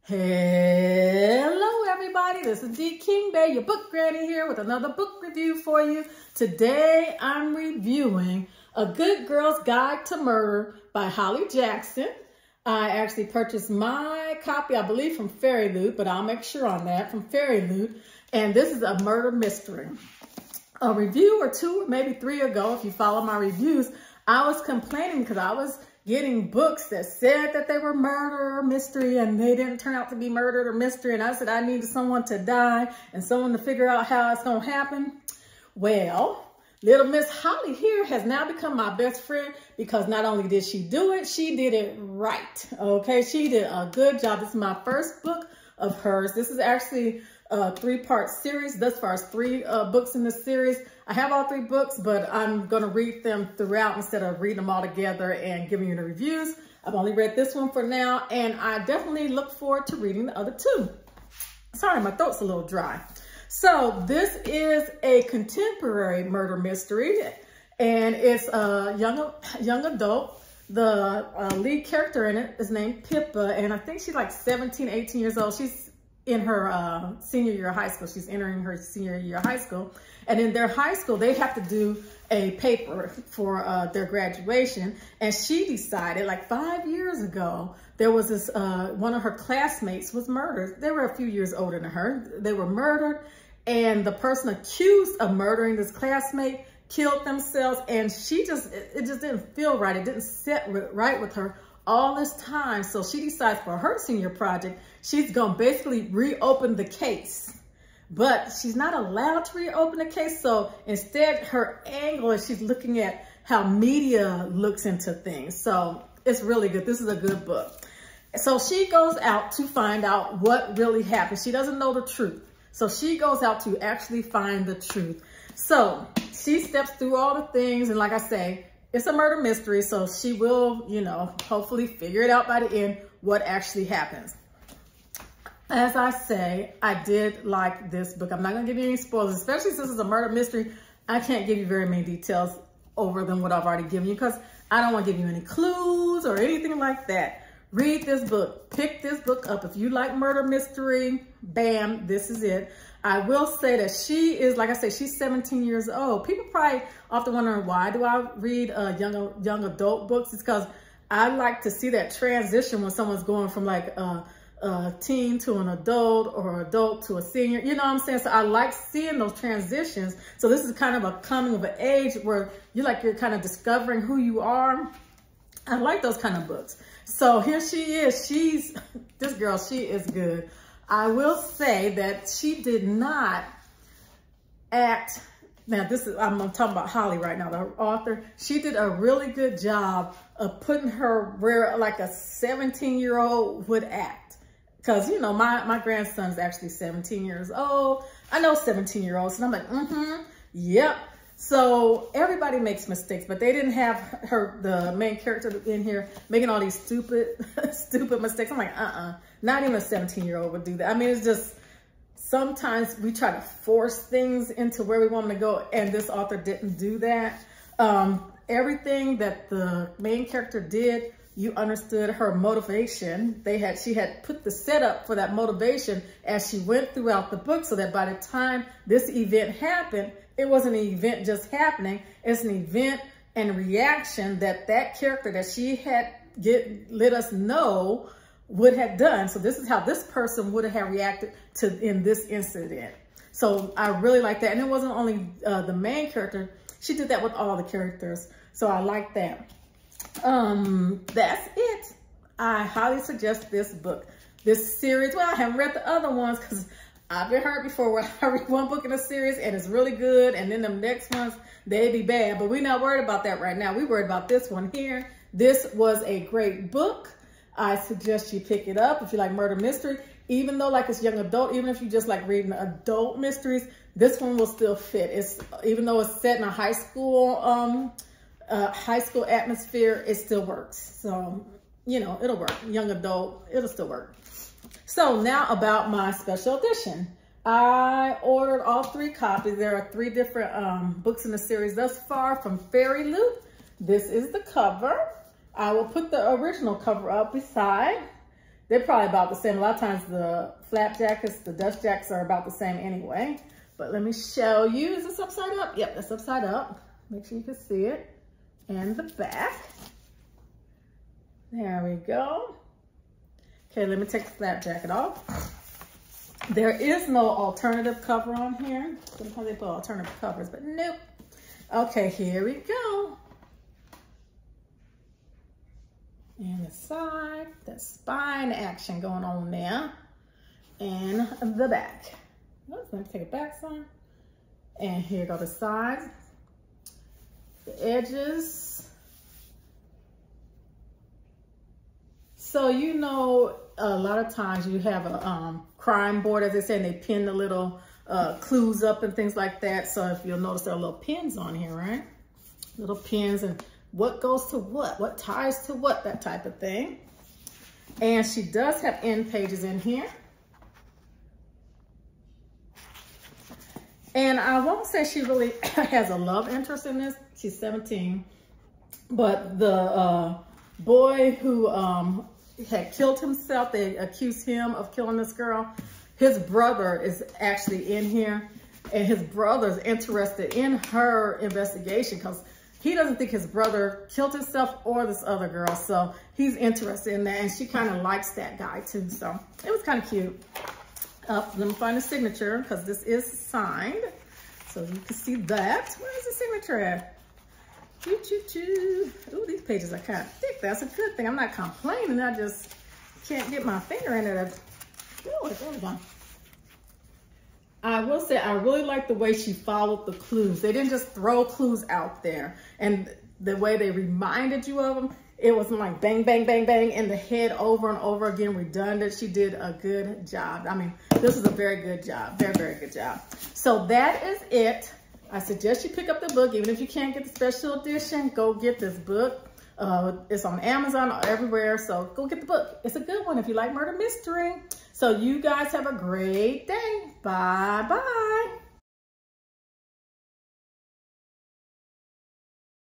Hello everybody, this is D King Bay, your book granny here with another book review for you. Today I'm reviewing A Good Girl's Guide to Murder by Holly Jackson. I actually purchased my copy, I believe from Fairy Loot, but I'll make sure on that, from Fairy Loot. And this is a murder mystery. A review or two, maybe three ago, if you follow my reviews, I was complaining because I was getting books that said that they were murder or mystery and they didn't turn out to be murdered or mystery. And I said, I needed someone to die and someone to figure out how it's going to happen. Well, little Miss Holly here has now become my best friend because not only did she do it, she did it right. Okay, she did a good job. This is my first book of hers. This is actually a three-part series. Thus far as three books in this series. I have all three books, but I'm going to read them throughout instead of reading them all together and giving you the reviews. I've only read this one for now, and I definitely look forward to reading the other two. Sorry, my throat's a little dry. So this is a contemporary murder mystery, and it's a young adult. The lead character in it is named Pippa, and I think she's like 17, 18 years old. She's in her senior year of high school. She's entering her senior year of high school. And in their high school, they have to do a paper for their graduation. And she decided, like 5 years ago, there was this, one of her classmates was murdered. They were a few years older than her. They were murdered. And the person accused of murdering this classmate killed themselves. And she just, it just didn't feel right. It didn't sit right with her all this time. So she decides for her senior project, she's going to basically reopen the case. But she's not allowed to reopen the case. So instead, her angle is she's looking at how media looks into things. So it's really good. This is a good book. So she goes out to find out what really happened. She doesn't know the truth. So she goes out to actually find the truth. So she steps through all the things. And like I say, it's a murder mystery. So she will, you know, hopefully figure it out by the end what actually happens. As I say, I did like this book. I'm not going to give you any spoilers, especially since it's a murder mystery. I can't give you very many details over than what I've already given you because I don't want to give you any clues or anything like that. Read this book. Pick this book up. If you like murder mystery, bam, this is it. I will say that she is, like I say, she's 17 years old. People probably often wondering, why do I read young adult books? It's because I like to see that transition when someone's going from like a teen to an adult or adult to a senior, you know what I'm saying? So I like seeing those transitions. So this is kind of a coming of an age where you're kind of discovering who you are. I like those kind of books. So here she is. This girl, she is good. I will say that she did not act. Now I'm talking about Holly right now, the author. She did a really good job of putting her where like a 17-year-old would act. Because, you know, my grandson's actually 17 years old. I know 17-year-olds. And I'm like, yep. So everybody makes mistakes, but they didn't have the main character in here making all these stupid mistakes. I'm like, not even a 17-year-old would do that. I mean, it's just, sometimes we try to force things into where we want them to go. And this author didn't do that. Everything that the main character did, you understood her motivation. She had put the setup for that motivation as she went throughout the book so that by the time this event happened, it wasn't an event just happening. It's an event and reaction that character that she had let us know would have done. So this is how this person would have reacted in this incident. So I really like that. And it wasn't only the main character. She did that with all the characters. So I like that. That's it. I highly suggest this book, this series. Well, I haven't read the other ones because I've been hurt before where I read one book in a series and it's really good. And then the next ones, they be bad, but we're not worried about that right now. We're worried about this one here. This was a great book. I suggest you pick it up if you like murder mystery, even though like it's young adult, even if you just like reading adult mysteries, this one will still fit. Even though it's set in a high school atmosphere, it still works. So, you know, it'll work. Young adult, it'll still work. So now about my special edition. I ordered all three copies. There are three different books in the series thus far from Fairy Loot. This is the cover. I will put the original cover up beside. they're probably about the same. A lot of times the flap jackets, the dust jackets are about the same anyway. But let me show you. Is this upside up? Yep, that's upside up. Make sure you can see it. And the back. There we go. Okay, let me take the flap jacket off. There is no alternative cover on here. Sometimes they put alternative covers, but nope. Okay, here we go. And the side, that spine action going on there. And the back. Let's take a back side. And here go the sides. The edges. So you know, a lot of times you have a crime board, as they say, and they pin the little clues up and things like that. So if you'll notice there are little pins on here, right? Little pins and what goes to what ties to what, that type of thing. And she does have end pages in here. And I won't say she really has a love interest in this. She's 17. But the boy who had killed himself, they accused him of killing this girl. His brother is actually in here. And his brother's interested in her investigation because he doesn't think his brother killed himself or this other girl. So he's interested in that. And she kind of likes that guy too. So it was kind of cute. Let me find the signature because this is signed. So you can see that. Where is the signature at? Choo, choo, choo. Ooh, these pages are kind of thick. That's a good thing. I'm not complaining. I just can't get my finger in it. Oh, there we go. I will say I really like the way she followed the clues. They didn't just throw clues out there. And the way they reminded you of them, it wasn't like bang, bang, bang, bang in the head over and over again, redundant. She did a good job. I mean, this is a very good job. Very, very good job. So that is it. I suggest you pick up the book. Even if you can't get the special edition, go get this book. It's on Amazon or everywhere. So go get the book. It's a good one if you like murder mystery. So you guys have a great day. Bye-bye.